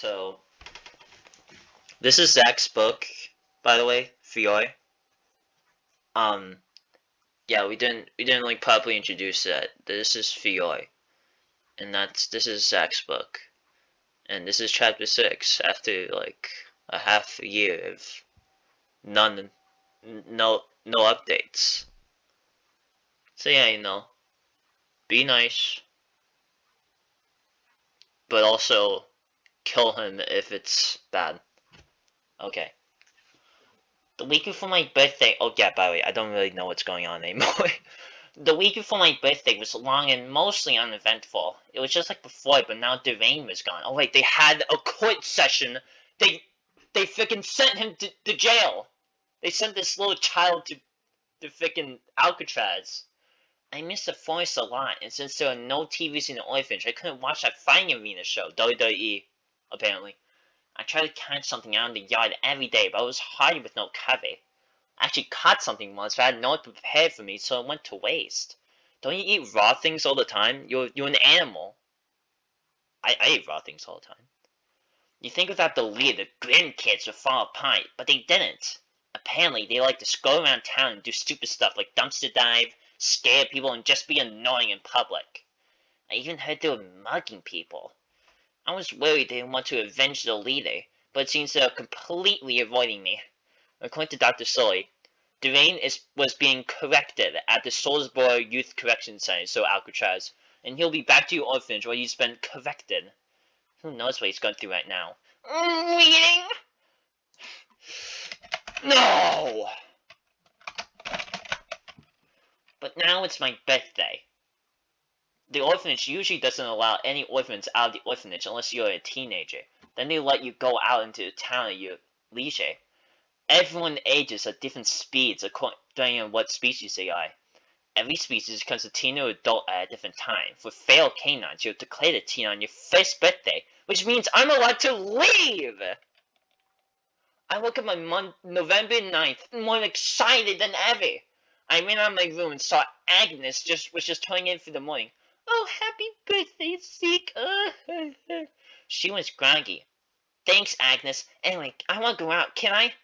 So, this is Zach's book, by the way, Phiore. Yeah, we didn't like properly introduce that. This is Phiore, and this is Zach's book, and this is chapter 6 after like a half a year of no updates. So yeah, be nice, but also kill him if it's bad. Okay. The week before my birthday. Oh yeah, by the way, I don't really know what's going on anymore. The week before my birthday was long and mostly uneventful. It was just like before, but now Devane was gone. Oh wait, they had a court session. They freaking sent him to jail. They sent this little child to freaking Alcatraz. I miss the forest a lot, and since there are no TVs in the orphanage, I couldn't watch that fighting arena show, WWE, apparently. I tried to catch something out in the yard every day, but it was hard with no cover. I actually caught something once, but I had no one prepared for me, so it went to waste. Don't you eat raw things all the time? You're an animal. I eat raw things all the time. You think without the lead, the grim kids would fall apart, but they didn't. Apparently, they like to go around town and do stupid stuff like dumpster dive, scare people, and just be annoying in public. I even heard they were mugging people. I was worried they didn't want to avenge the leader, but it seems they're completely avoiding me. According to Dr. Sully, Devane was being corrected at the Salisbury Youth Correction Center, so Alcatraz, and he'll be back to your orphanage where he's been corrected. Who knows what he's going through right now? Reading? No! But now it's my birthday. The orphanage usually doesn't allow any orphans out of the orphanage unless you're a teenager. Then they let you go out into the town at your leisure. Everyone ages at different speeds according to what species they are. Every species becomes a teen or adult at a different time. For feral canines, you're declared a teen on your first birthday, which means I'm allowed to leave! I woke up on November 9th, more excited than ever. I ran out of my room and saw Agnes was just turning in for the morning. Oh, happy birthday, Zeke. She was groggy. Thanks, Agnes. Anyway, I want to go out. Can I?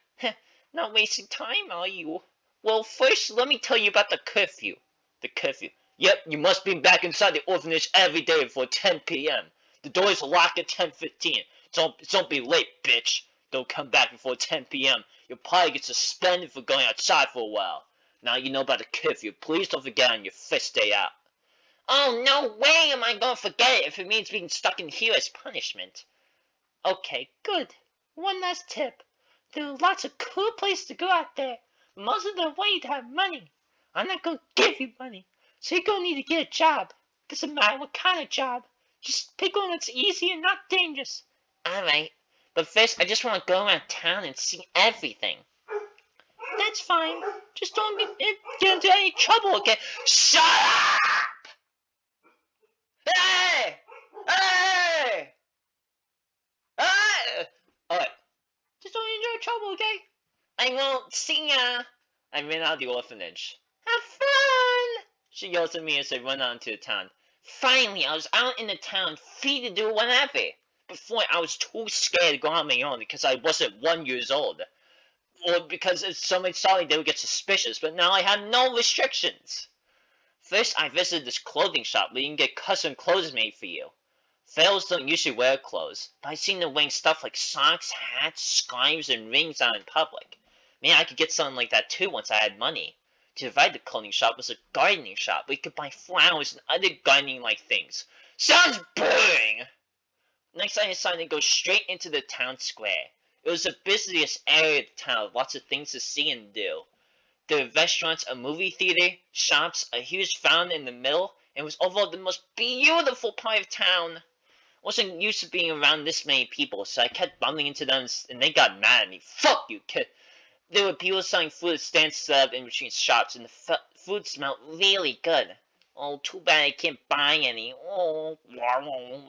Not wasting time, are you? Well, first, let me tell you about the curfew. The curfew. Yep, you must be back inside the orphanage every day before 10 p.m. The doors lock at 10:15. Don't be late, bitch. Don't come back before 10 p.m. You'll probably get suspended for going outside for a while. Now you know about the curfew. Please don't forget on your first day out. Oh, no way am I going to forget it if it means being stuck in here as punishment. Okay, good. One last tip. There are lots of cool places to go out there. Most of them want you to have money. I'm not going to give you money, so you're going to need to get a job. Doesn't matter what kind of job. Just pick one that's easy and not dangerous. Alright, but first I just want to go around town and see everything. That's fine. Just don't get into any trouble, okay? Shut up! Hey! Hey! Hey! Alright. Just don't enjoy trouble, okay? I won't see ya. I ran out of the orphanage. Have fun! She yells at me as I run out into the town. Finally, I was out in the town, free to do whatever. Before, I was too scared to go out on my own because I wasn't 1 year old. Or because if somebody saw me, they would get suspicious, but now I have no restrictions. First, I visited this clothing shop where you can get custom clothes made for you. Fails don't usually wear clothes, but I've seen them wearing stuff like socks, hats, scarves, and rings out in public. Maybe I could get something like that too once I had money. To divide the clothing shop was a gardening shop where you could buy flowers and other gardening-like things. Sounds boring! Next, I decided to go straight into the town square. It was the busiest area of the town with lots of things to see and do. There were restaurants, a movie theater, shops, a huge fountain in the middle, and it was overall the most beautiful part of town. I wasn't used to being around this many people, so I kept bumping into them and they got mad at me. Fuck you, kid! There were people selling food at stands set up in between shops, and the food smelled really good. Oh, too bad I can't buy any. Oh,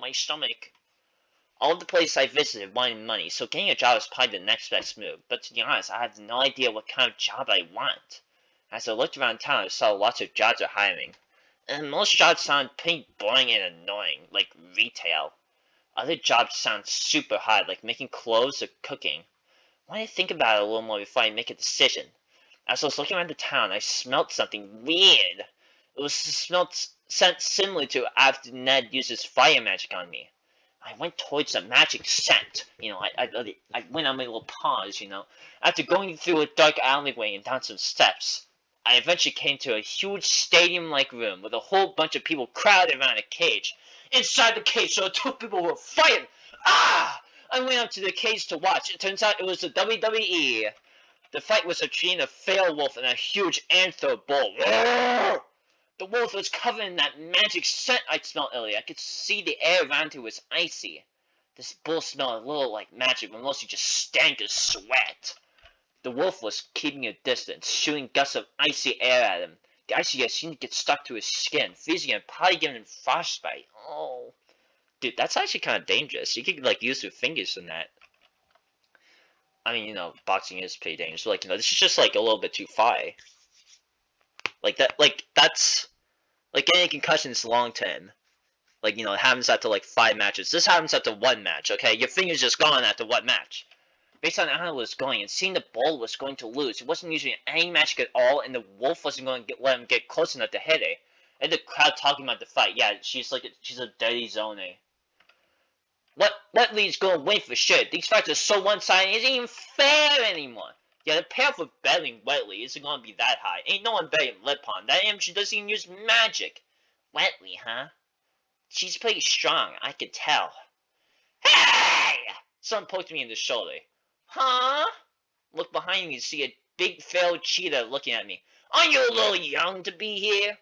my stomach. All of the places I visited wanted money, so getting a job was probably the next best move. But to be honest, I had no idea what kind of job I want. As I looked around town, I saw lots of jobs are hiring. And most jobs sounded pretty boring and annoying, like retail. Other jobs sound super hard, like making clothes or cooking. I want to think about it a little more before I make a decision. As I was looking around the town, I smelled something weird. It was smelled scent similar to after Ned uses fire magic on me. I went towards the magic scent. I went on my little pause, After going through a dark alleyway and down some steps, I eventually came to a huge stadium-like room with a whole bunch of people crowded around a cage. Inside the cage, so two people were fighting. Ah! I went up to the cage to watch. It turns out it was the WWE. The fight was between a feral wolf and a huge anthro bull. The wolf was covered in that magic scent I smelled earlier. I could see the air around it was icy. This bull smelled a little like magic, but mostly just stank of sweat. The wolf was keeping a distance, shooting gusts of icy air at him. The icy air seemed to get stuck to his skin, freezing him, probably giving him frostbite. Oh. Dude, that's actually kind of dangerous. You could, use your fingers in that. I mean, boxing is pretty dangerous. But, this is just, a little bit too far. That's... any concussion is long term. It happens after, 5 matches. This happens after 1 match, okay? Your finger's just gone after 1 match. Based on how it was going, it seemed the bull was going to lose. It wasn't using any magic at all, and the wolf wasn't going to let him get close enough to hit it. And the crowd talking about the fight. Yeah, she's a dirty zoner. Wetly's gonna win for sure. These fights are so one-sided, it isn't even fair anymore. Yeah, the payoff for battling Wetley isn't gonna be that high. Ain't no one betting Lippon. That amateur doesn't even use magic. Wetley, huh? She's pretty strong, I could tell. Hey! Someone poked me in the shoulder. Huh? Look behind me to see a big feral cheetah looking at me. Aren't you a little young to be here?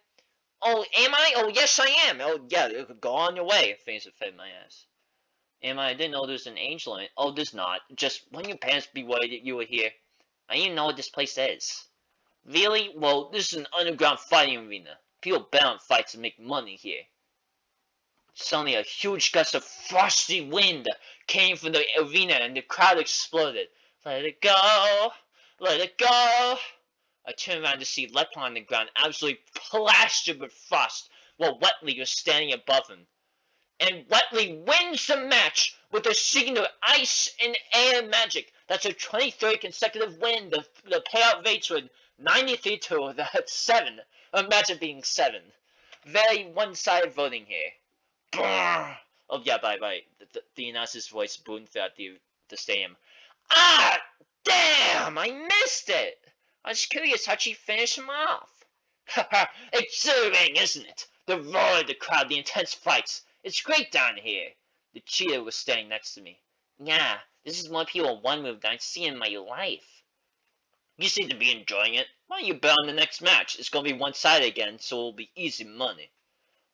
Oh, am I? Oh, yes, I am. Oh, yeah, go on your way. Things have fed my ass. Am I? I didn't know there was an age limit. Oh, there's not. Just, wouldn't your parents be worried that you were here? I didn't even know what this place is. Really? Well, this is an underground fighting arena. People bet on fights and make money here. Suddenly, a huge gust of frosty wind came from the arena and the crowd exploded. Let it go! Let it go! I turned around to see Lepton on the ground, absolutely plastered with frost, while Wetley was standing above him. And Wetley wins the match with a seeking of ice and air magic. That's her 23rd consecutive win. The payout rates were 93 to 7. Imagine being 7. Very one-sided voting here. Brrr. Oh yeah, bye. The announcer's voice boomed throughout the stadium. Ah! Damn! I missed it! I was curious how'd she finish him off. Haha! Exhilarating, isn't it? The roar of the crowd, the intense fights. It's great down here. The cheetah was standing next to me. Yeah, this is more people in one move than I've seen in my life. You seem to be enjoying it. Why don't you bet on the next match? It's gonna be one-sided again, so it'll be easy money.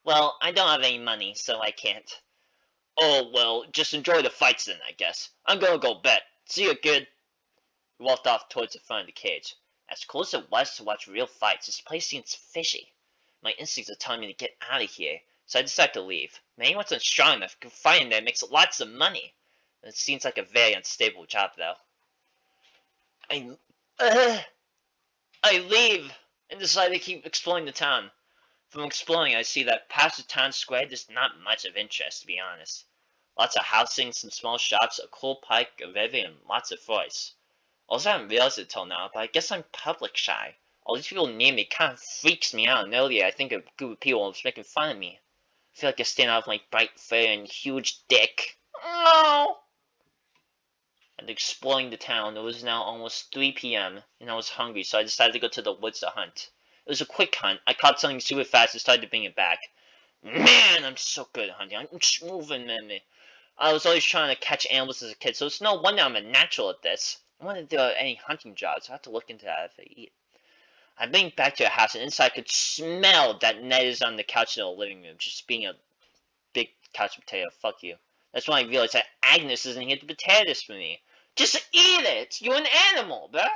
Well, I don't have any money, so I can't. Oh, well, just enjoy the fights then, I guess. I'm gonna go bet. See you, kid. We walked off towards the front of the cage. As cool as it was to watch real fights, this place seems fishy. My instincts are telling me to get out of here. So I decided to leave. Maybe wasn't strong enough to find there makes lots of money. It seems like a very unstable job, though. I leave and decide to keep exploring the town. From exploring, I see that past the town square, there's not much of interest, to be honest. Lots of housing, some small shops, a cool pike, a river, and lots of forests. Also, I haven't realized it till now, but I guess I'm public shy. All these people near me kind of freaks me out, and earlier I think a group of people was making fun of me. I feel like I stand out with my bright fur and huge dick. Oh! And exploring the town, it was now almost 3 p.m. and I was hungry, so I decided to go to the woods to hunt. It was a quick hunt. I caught something super fast and started to bring it back. Man, I'm so good at hunting. I'm just moving, man. I was always trying to catch animals as a kid, so it's no wonder I'm a natural at this. I wonder if there are any hunting jobs. I'll have to look into that if I eat. I went back to the house, and inside I could smell that Ned is on the couch in the living room, just being a big couch potato. Fuck you. That's when I realized that Agnes isn't here to prepare this for me. Just eat it! You're an animal, bruh!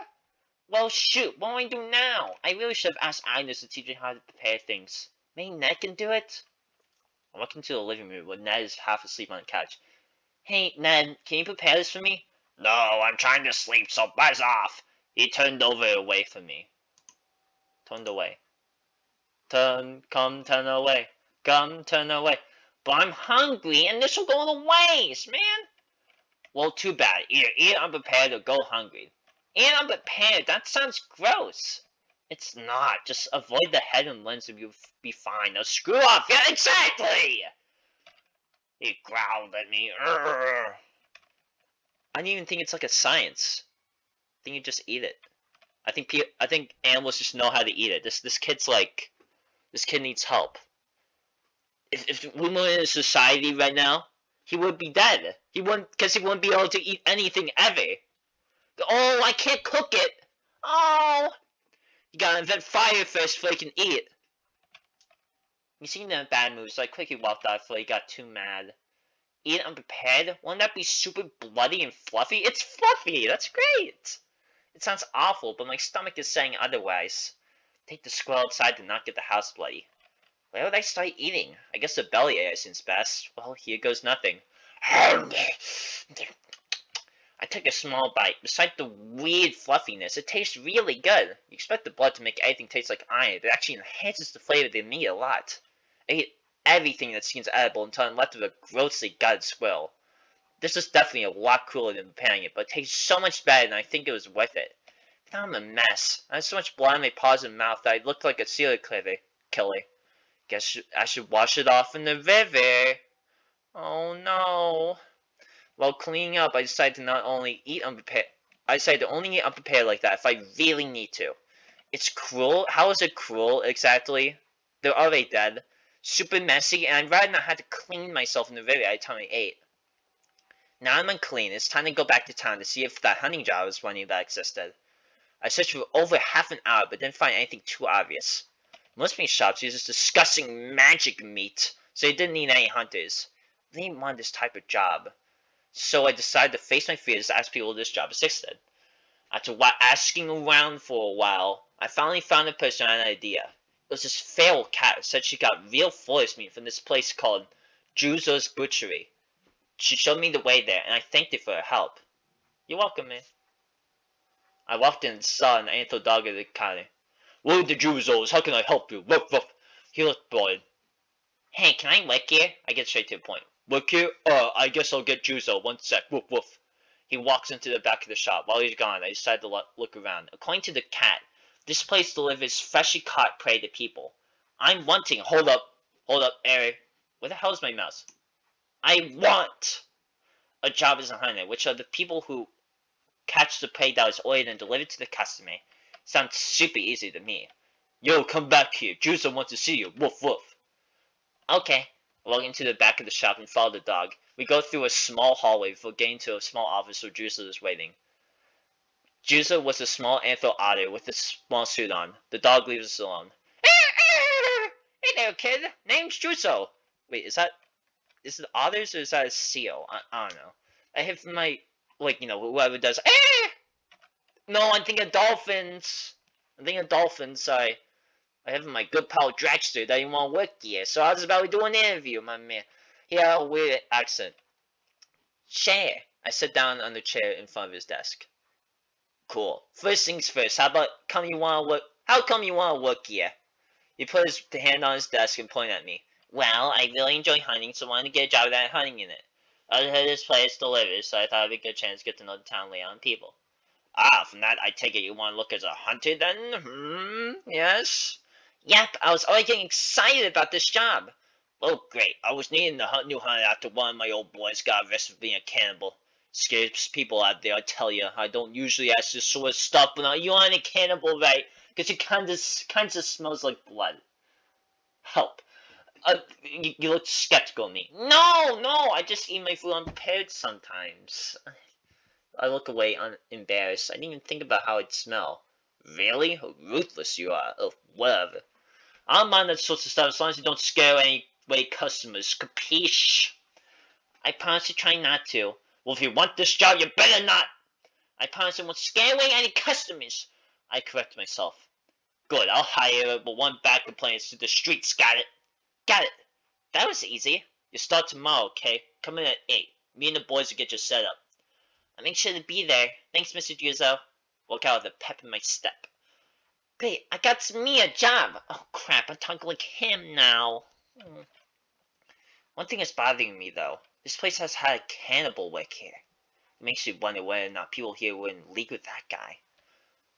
Well, shoot, what do I do now? I really should have asked Agnes to teach me how to prepare things. Maybe Ned can do it? I walked into the living room where Ned is half asleep on the couch. Hey, Ned, can you prepare this for me? No, I'm trying to sleep, so buzz off! He turned away from me. Turned away. Turn away. Come, turn away. But I'm hungry, and this will go to waste, man. Well, too bad. Either eat unprepared or go hungry. Eat unprepared, that sounds gross. It's not. Just avoid the head and limbs and you'll be fine. Now screw off. Yeah, exactly! He growled at me. Urgh. I don't even think it's like a science. I think you just eat it. I think animals just know how to eat it. This kid's like, this kid needs help. If we were in a society right now, he would be dead. He wouldn't be able to eat anything ever. Oh, I can't cook it. Oh, you gotta invent fire first before you can eat it. You seen that bad move, so I quickly walked out before he got too mad. Eat unprepared? Wouldn't that be super bloody and fluffy? It's fluffy! That's great! It sounds awful, but my stomach is saying otherwise. Take the squirrel outside to not get the house bloody. Where would I start eating? I guess the belly area seems best. Well, here goes nothing. I took a small bite. Besides the weird fluffiness, it tastes really good. You expect the blood to make anything taste like iron, but it actually enhances the flavor of the meat a lot. I ate everything that seems edible until I'm left with a grossly gutted squirrel. This is definitely a lot cooler than preparing it, but it tastes so much better and I think it was worth it. Now I'm a mess. I had so much blood in my paws and mouth that I looked like a serial killer. Guess I should wash it off in the river. Oh no. While cleaning up, I decided to only eat unprepared like that if I really need to. It's cruel? How is it cruel, exactly? They're already dead. Super messy, and I'd rather not have to clean myself in the river every time I ate. Now I'm unclean. It's time to go back to town to see if that hunting job was running that existed. I searched for over half an hour, but didn't find anything too obvious. Most meat shops use this disgusting magic meat, so they didn't need any hunters. They didn't want this type of job. So I decided to face my fears to ask people if this job existed. After asking around for a while, I finally found a person who had an idea. It was this feral cat who said she got real forest meat from this place called Juzo's Butchery. She showed me the way there, and I thanked her for her help. You're welcome, man. I walked in and saw an anthro dog at the counter. Welcome to Juzo's, how can I help you? Woof woof. He looked bored. Hey, can I work here? I get straight to the point. Work here? I guess I'll get Juzo. 1 sec. Woof woof. He walks into the back of the shop. While he's gone, I decided to look around. According to the cat, this place delivers freshly caught prey to people. I'm wanting. Hold up, Eric. Where the hell is my mouse? I want a job as a hunter, which are the people who catch the prey that was ordered and delivered to the customer. Sounds super easy to me. Yo, come back here. Juzo wants to see you. Woof woof. Okay. I walk into the back of the shop and follow the dog. We go through a small hallway before getting to a small office where Juzo is waiting. Juzo was a small anthro otter with a small suit on. The dog leaves us alone. Hey there, kid. Name's Juzo. Wait, is it otters or is that a seal? I don't know. I have my, whoever does. No, I'm thinking of dolphins. Sorry. I have my good pal Dragster that didn't want to work here, so I was about to do an interview, my man. He had a weird accent. Chair. I sat down on the chair in front of his desk. Cool. First things first, how come you want to work here? He put his hand on his desk and pointed at me. Well, I really enjoy hunting, so I wanted to get a job at that hunting unit. I heard this place delivers, so I thought it'd be a good chance to get to know the town layout and people. Ah, from that, I take it you want to look as a hunter then? Yes? Yep, I was already getting excited about this job. Oh, great. I was needing a new hunter after one of my old boys got arrested for being a cannibal. Scares people out there, I tell you. I don't usually ask this sort of stuff, but now you aren't a cannibal, right? Because it kind of smells like blood. Help. You look skeptical of me. No, I just eat my food unprepared sometimes. I look away embarrassed. I didn't even think about how I'd smell. Really? How ruthless you are. Oh, whatever. I don't mind that sorts of stuff as long as you don't scare away customers. Capiche? I promise to try not to. Well, if you want this job, you better not. I promise I won't scare away any customers. I correct myself. Good, I'll hire her, but one bad complaint is to the streets. Got it? Got it. That was easy. You start tomorrow, okay? Come in at 8. Me and the boys will get you set up. I'll make sure to be there. Thanks, Mr. Juzo. Walk out with a pep in my step. Wait, I got me a job. Oh, crap, I'm talking like him now. One thing is bothering me, though. This place has had a cannibal wick here. It makes you wonder whether or not people here were in league with that guy.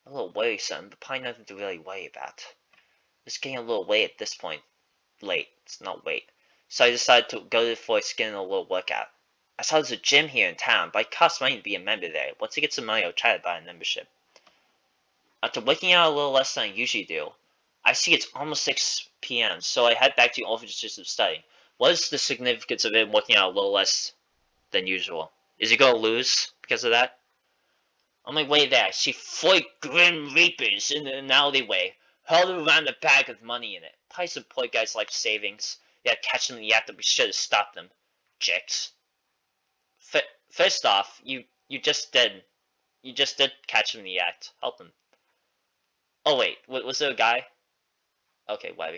A little worrisome, but probably nothing to really worry about. It's getting a little late at this point. Late. It's not late. So I decided to go to the forest, get in a little workout. I saw there's a gym here in town, but it costs money to be a member there. Once I get some money, I'll try to buy a membership. After working out a little less than I usually do, I see it's almost 6 p.m., so I head back to the office just to study. What is the significance of it working out a little less than usual? Is he going to lose because of that? On my way there, I see 4 grim reapers in an alleyway, huddled around a bag with money in it. Probably some poor guy's life savings. Yeah, catch them in the act that we should have stopped them. Jicks. First off, you just did catch them in the act. Help them. Oh wait, was there a guy? Okay, whatever.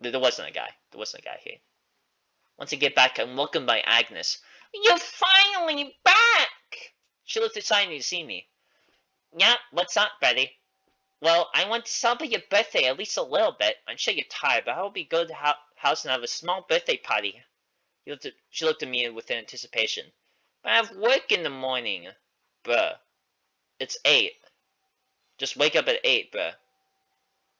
There wasn't a guy. There wasn't a guy here. Once I get back, I'm welcomed by Agnes. You're finally back! She looked excited to see me. Yeah, what's up, Betty? Well, I want to celebrate your birthday at least a little bit. I'm sure you're tired, but I hope you go to the house and have a small birthday party. She looked at me with anticipation. But I have work in the morning. Bruh. It's 8. Just wake up at 8, bruh.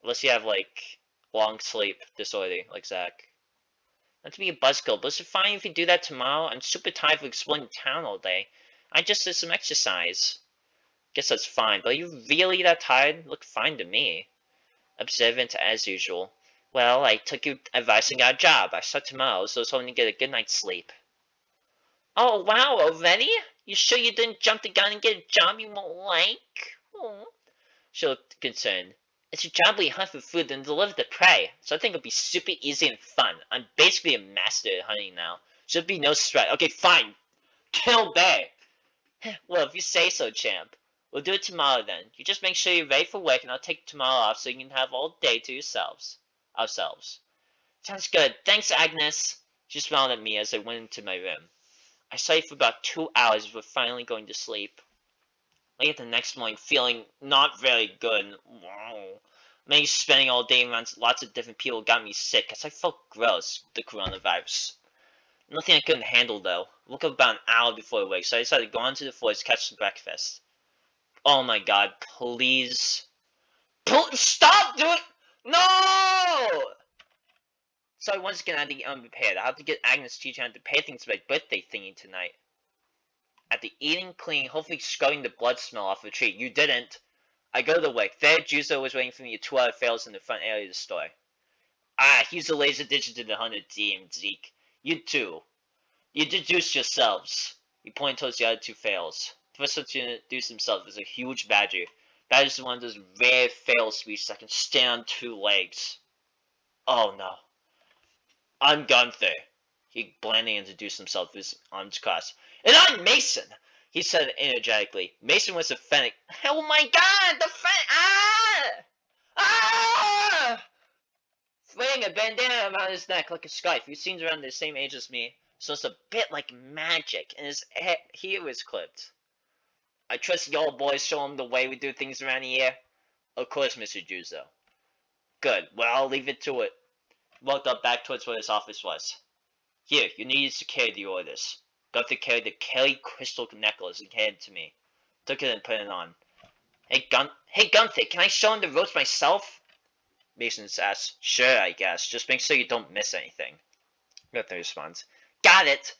Unless you have, like, long sleep disorder, like Zach. Not to be a buzzkill, but is it fine if you do that tomorrow? I'm super tired of exploring town all day. I just did some exercise. Guess that's fine, but are you really that tired? Look fine to me. Observant as usual. Well, I took your advice and got a job. I start tomorrow, so I was hoping to get a good night's sleep. Oh, wow, already? You sure you didn't jump the gun and get a job you won't like? Oh. She looked concerned. It's your job where you hunt for food and deliver the prey, so I think it'll be super easy and fun. I'm basically a master at hunting now. Should be no sweat. Okay, fine. Kill bear. Well, if you say so, champ. We'll do it tomorrow then. You just make sure you're ready for work and I'll take tomorrow off so you can have all day to yourselves. Ourselves. Sounds good. Thanks, Agnes. She smiled at me as I went into my room. I studied for about 2 hours before finally going to sleep. Late the next morning, feeling not very good. Maybe spending all day around lots of different people got me sick, because I felt gross with the coronavirus. Nothing I couldn't handle, though. I woke up about an hour before wake, so I decided to go onto the forest to catch some breakfast. Oh my god, please. Stop doing— No! So once again, I had to get unprepared. I have to get Agnes to teach me how to prepare things for my birthday thingy tonight. After eating, cleaning, hopefully scrubbing the blood smell off the tree. You didn't. I go to work. There, Juzo was waiting for me at 2 other fails in the front area of the store. Ah, he's the laser digit to the 100 team, Zeke. You too. You introduced yourselves. He pointed towards the other 2 fails. The first one to introduce himself is a huge badger. Badger is one of those rare fail species that can stand on 2 legs. Oh no. I'm Gunther. He blandly introduced himself with his arms crossed. And I'm Mason! He said energetically. Mason was offended. Oh my god! The Ah! Ah! Fling a bandana around his neck like a scarf. He seems around the same age as me, so it's a bit like magic, and his hair was clipped. I trust y'all boys show him the way we do things around here? Of course, Mr. Juzo. Good. Well, I'll leave it to it. Walked up back towards where his office was. Here, you need to carry the orders. Gunther carried the Kelly crystal necklace and handed it to me. Took it and put it on. Hey Gunther, can I show him the ropes myself? Mason asked. Sure, I guess. Just make sure you don't miss anything. Gunther responds. Got it!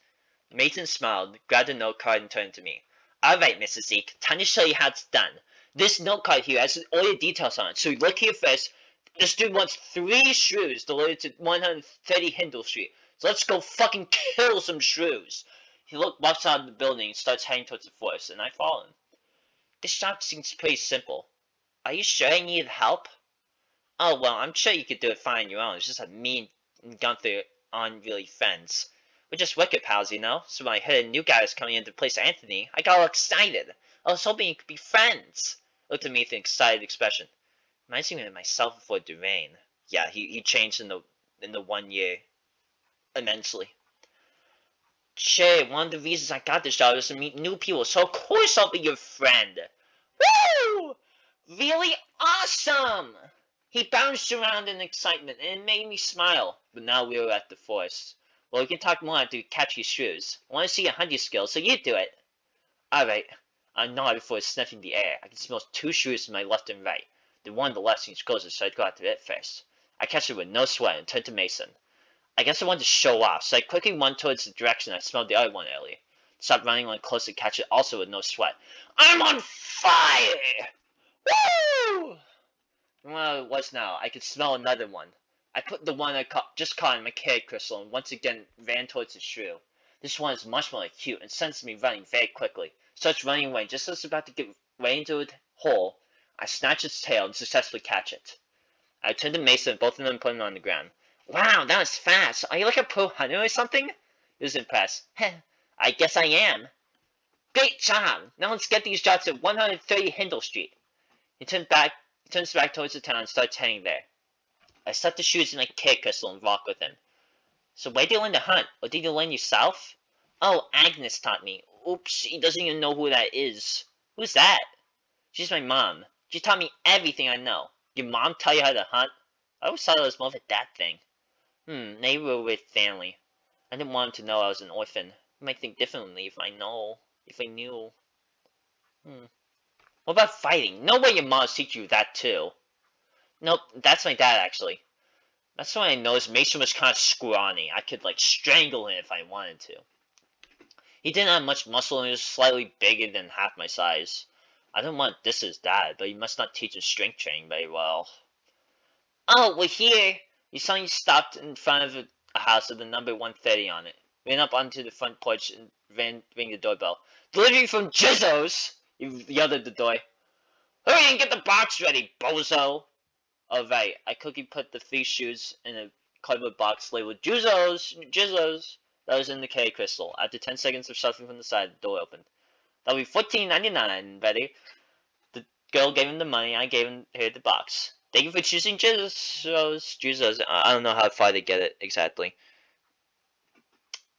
Mason smiled, grabbed a note card and turned to me. Alright, Mrs. Zeke, time to show you how it's done. This note card here has all your details on it, so look here first. This dude wants 3 shrews delivered to 130 Hindle Street. So let's go fucking kill some shrews. He walks out of the building and starts heading towards the forest, and I follow him. This job seems pretty simple. Are you sure I need help? Oh, well, I'm sure you could do it fine on your own. It's just that me and Gunther aren't really friends. We're just wicked pals, you know? So when I heard a new guy was coming in to replace Anthony, I got all excited. I was hoping you could be friends. Looked at me with an excited expression. Reminds me of myself before Durain. Yeah, he changed in the 1 year immensely. Sure, one of the reasons I got this job is to meet new people, so of course I'll be your friend. Woo! Really awesome! He bounced around in excitement, and it made me smile. But now we were at the forest. Well, we can talk more after you catch your shoes. I want to see your hunting skills, so you do it. Alright. I nodded before sniffing the air. I can smell 2 shoes to my left and right. The one on the left seems closer, so I'd go after it first. I catch it with no sweat and turned to Mason. I guess I wanted to show off, so I quickly went towards the direction I smelled the other one earlier. Stopped running, went close to catch it, also with no sweat. I'm on fire! Woo! Well, it was now. I could smell another one. I put the one I just caught in my carrot crystal and once again ran towards the shrew. This one is much more cute and sensed me running very quickly. Starts running away just as it's about to get right into a hole. I snatch its tail and successfully catch it. I turned to Mason and both of them put him on the ground. Wow, that was fast. Are you like a pro hunter or something? He was impressed. Heh, I guess I am. Great job! Now let's get these shots at 130 Hindle Street. He turns back towards the town and starts heading there. I stuck the shoes in my carrot crystal and walked with him. So where did you learn to hunt? Or did you learn yourself? Oh, Agnes taught me. Oops, he doesn't even know who that is. Who's that? She's my mom. She taught me everything I know. Your mom tell you how to hunt? I always thought it was more of a dad thing. Maybe we were with family. I didn't want him to know I was an orphan. He might think differently if I knew. What about fighting? No way your mom teach you that too. Nope, that's my dad actually. That's when I noticed Mason was kind of scrawny. I could like strangle him if I wanted to. He didn't have much muscle and he was slightly bigger than half my size. I didn't want to diss his dad, but he must not teach him strength training very well. Oh, we're here! He suddenly stopped in front of a house with the number 130 on it. Ran up onto the front porch and ran the doorbell. Delivery from Jizzo's! He yelled at the door. Hurry and get the box ready, bozo! Alright, I quickly put the 3 shoes in a cardboard box labeled Jizzo's. That was in the carrot crystal. After 10 seconds of shuffling from the side, the door opened. That'll be $14.99, Betty. The girl gave him the money, I gave her the box. Thank you for choosing Jizzo's. I don't know how far to get it exactly.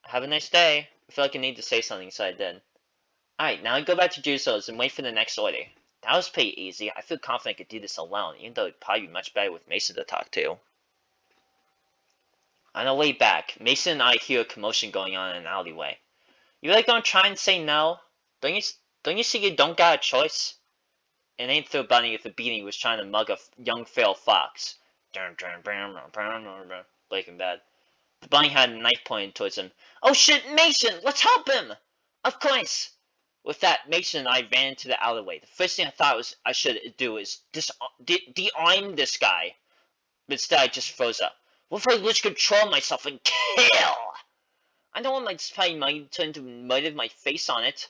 Have a nice day. I feel like I need to say something, so I did. Alright, now I go back to Jizzo's and wait for the next order. That was pretty easy. I feel confident I could do this alone, even though it'd probably be much better with Mason to talk to. On our way back, Mason and I hear a commotion going on in an alleyway. You really gonna try and say no? Don't you see you don't got a choice? It ain't through Bunny if the beanie was trying to mug a young feral fox. Breaking Bad. The bunny had a knife pointed towards him. Oh shit, Mason! Let's help him! Of course! With that, Mason and I ran into the alleyway. The first thing I thought I should do is de-arm this guy. But instead, I just froze up. What if I lose control of myself and kill? I don't want my spy money turned to murder my face on it.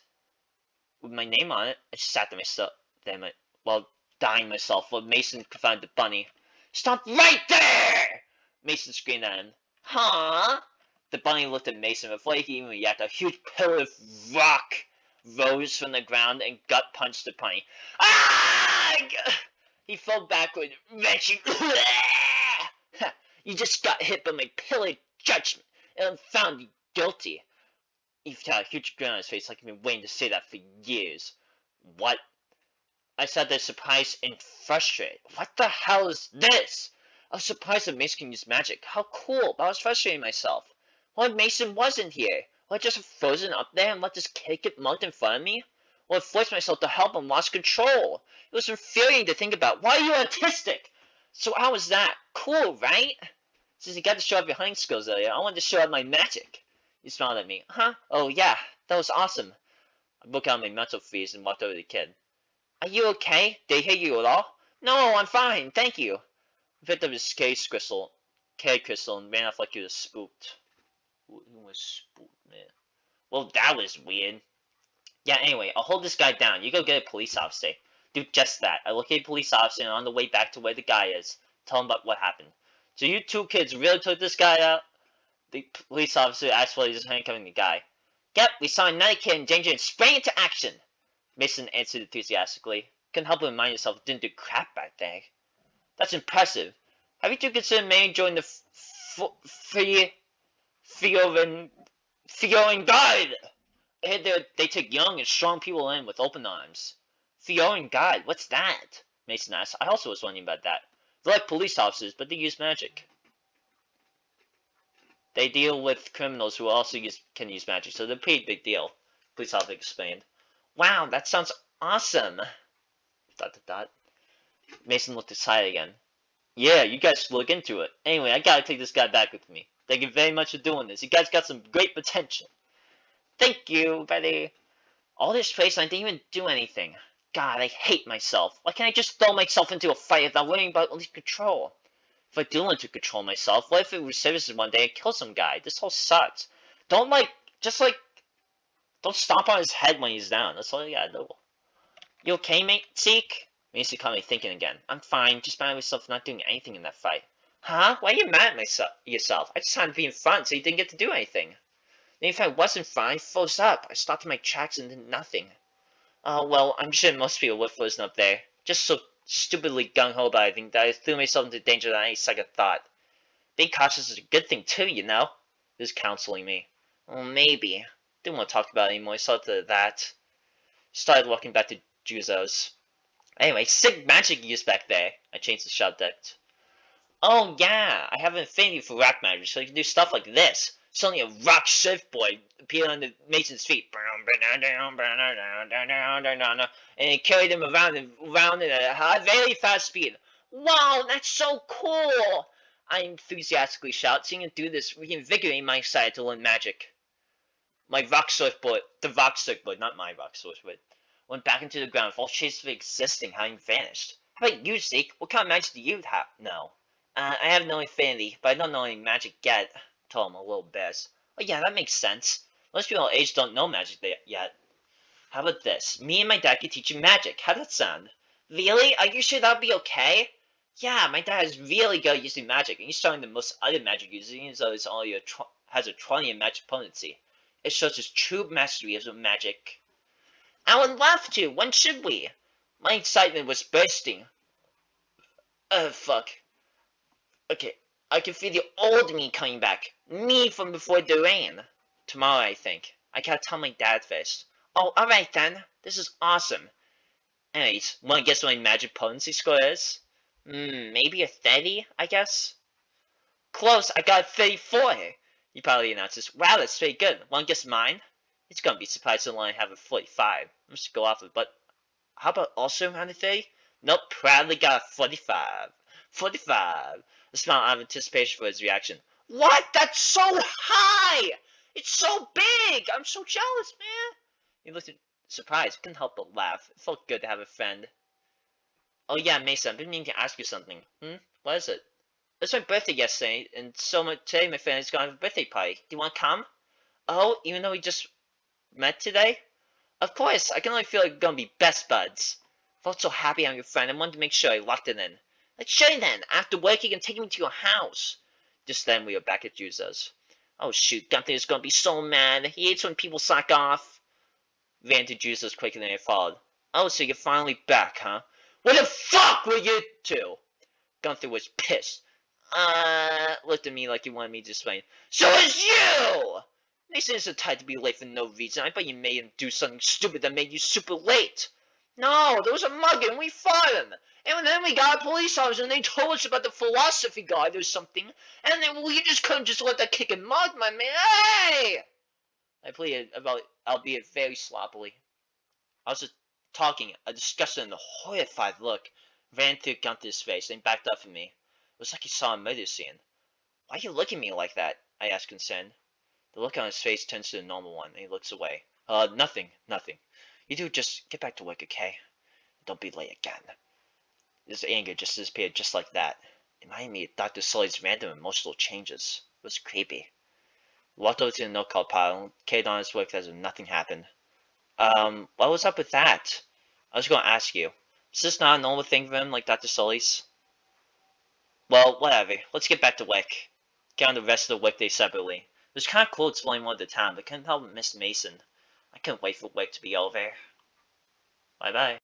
With my name on it. I just sat to myself. Damn it. While dying myself, while Mason confounded the bunny. Stop right there! Mason screamed at him. Huh? The bunny looked at Mason before he even reacted. A huge pillar of rock rose from the ground and gut punched the bunny. Ah! He fell backward, retching. You just got hit by my pillar judgment and found you guilty. He had a huge grin on his face like he'd been waiting to say that for years. What? I sat there surprised and frustrated. What the hell is this? I was surprised that Mason can use magic. How cool, but I was frustrating myself. What if Mason wasn't here? Would I just have frozen up there and let this kid get mugged in front of me? Or I forced myself to help him lost control? It was infuriating to think about. Why are you autistic? So how was that? Cool, right? Since you got to show off your hunting skills earlier, I wanted to show off my magic. He smiled at me. Huh? Oh yeah, that was awesome. I broke out my mental freeze and walked over to the kid. Are you okay? Did he hit you at all? No, I'm fine, thank you. I picked up his carrot crystal, and ran off like he was spooked. Who was spooked, man? Well, that was weird. Yeah, anyway, I'll hold this guy down. You go get a police officer. Do just that. I located a police officer and on the way back to where the guy is, tell him about what happened. So you 2 kids really took this guy out? The police officer asked while he was handcuffing the guy. Yep, we saw another kid in danger and sprang into action. Mason answered enthusiastically. Couldn't help but remind yourself it didn't do crap back there. That's impressive. Have you 2 considered maybe joining the Phiore Guard? I heard they take young and strong people in with open arms. Phiore Guard, what's that? Mason asked. I also was wondering about that. They're like police officers, but they use magic. They deal with criminals who also can use magic, so they're a pretty big deal. Police officer explained. Wow, that sounds awesome. ... Mason looked excited again. Yeah, you guys look into it. Anyway, I gotta take this guy back with me. Thank you very much for doing this. You guys got some great potential. Thank you, buddy. All this praise and I didn't even do anything. God, I hate myself. Why can't I just throw myself into a fight without worrying about losing control? If I do want to control myself, what if it resurfaces one day and kills some guy? This whole sucks. Don't don't stomp on his head when he's down. That's all you gotta do. You okay, mate? Zeke? Mason caught me thinking again. I'm fine, just mad at myself for not doing anything in that fight. Huh? Why are you mad at yourself? I just had to be in front so you didn't get to do anything. Then if I wasn't fine, I froze up. I stopped in my tracks and did nothing. Oh, well, I'm sure most people were frozen up there. Just so stupidly gung-ho about everything that I threw myself into danger without any second thought. Being cautious is a good thing too, you know? He was counseling me. Well, maybe. Didn't want to talk about it anymore, so I did that. Started walking back to Juzo's. Anyway, sick magic you used back there. I changed the subject. Oh yeah, I have an affinity for rock magic, so you can do stuff like this. Suddenly a rock surfboard appeared under Mason's feet. And it carried him around at a very fast speed. Wow, that's so cool! I enthusiastically shouted, seeing him do this, reinvigorating my excitement to learn magic. The rock surfboard, not my rock surfboard, went back into the ground, with all traces of existing having vanished. How about you, Zeke? What kind of magic do you have? No. I have no affinity, but I don't know any magic yet. I told him a little bit. Oh yeah, that makes sense. Most people our age don't know magic yet. How about this? Me and my dad can teach you magic. How'd that sound? Really? Are you sure that'll be okay? Yeah, my dad is really good at using magic, and he's stronger than most other magic users, even though he's only has a Tronian magic potency. It shows his true mastery of magic. I would love to. When should we? My excitement was bursting. Fuck. Okay, I can feel the old me coming back. Me from before the rain. Tomorrow, I think. I gotta tell my dad first. Oh, alright then. This is awesome. Anyways, wanna guess what my magic potency score is? Maybe a 30, I guess? Close, I got a 34 here. He probably announces, wow, that's pretty good. Wanna guess mine? It's gonna be surprised to only have a 45. I'm just go off of it, but how about also around a 30? Nope, proudly got a 45. 45. A smile out of anticipation for his reaction. What? That's so high! It's so big! I'm so jealous, man! He looked surprised. Couldn't help but laugh. It felt good to have a friend. Oh yeah, Mason, I've been meaning to ask you something. What is it? It was my birthday yesterday, and today my friend is going to have a birthday party. Do you want to come? Oh, even though we just met today? Of course, I can only feel like we're gonna be best buds. I felt so happy I'm your friend, I wanted to make sure I locked it in. Let's sure then, after work you can take me to your house. Just then we were back at Juzo's. Oh shoot, Gunther is gonna be so mad. He hates when people slack off. Ran to Juzo's quicker than I followed. Oh, so you're finally back, huh? What the fuck were you two? Gunther was pissed. Looked at me like he wanted me to explain. So is you! Mason isn't tired to be late for no reason. I bet you made him do something stupid that made you super late. No, there was a mugging. We fought him. And then we got a police officer and they told us about the philosophy guide or something. And then we just couldn't just let that kick and mug, my man. Hey! I pleaded about, albeit very sloppily. I was just talking. A disgusted and horrified look ran through Gunther's face and backed up from me. It was like he saw a murder scene. Why are you looking at me like that? I asked concerned. The look on his face turns to the normal one, and he looks away. Nothing. You two just get back to work, okay? Don't be late again. His anger just disappeared just like that. It reminded me of Dr. Sully's random emotional changes. It was creepy. He walked over to the note-card pile and carried on his work as if nothing happened. What was up with that? I was going to ask you. Is this not a normal thing for him, like Dr. Sully's? Well, whatever. Let's get back to work. Get on the rest of the workday separately. It was kind of cool exploring more of the town, but couldn't help but miss Mason. I couldn't wait for work to be over. Bye-bye.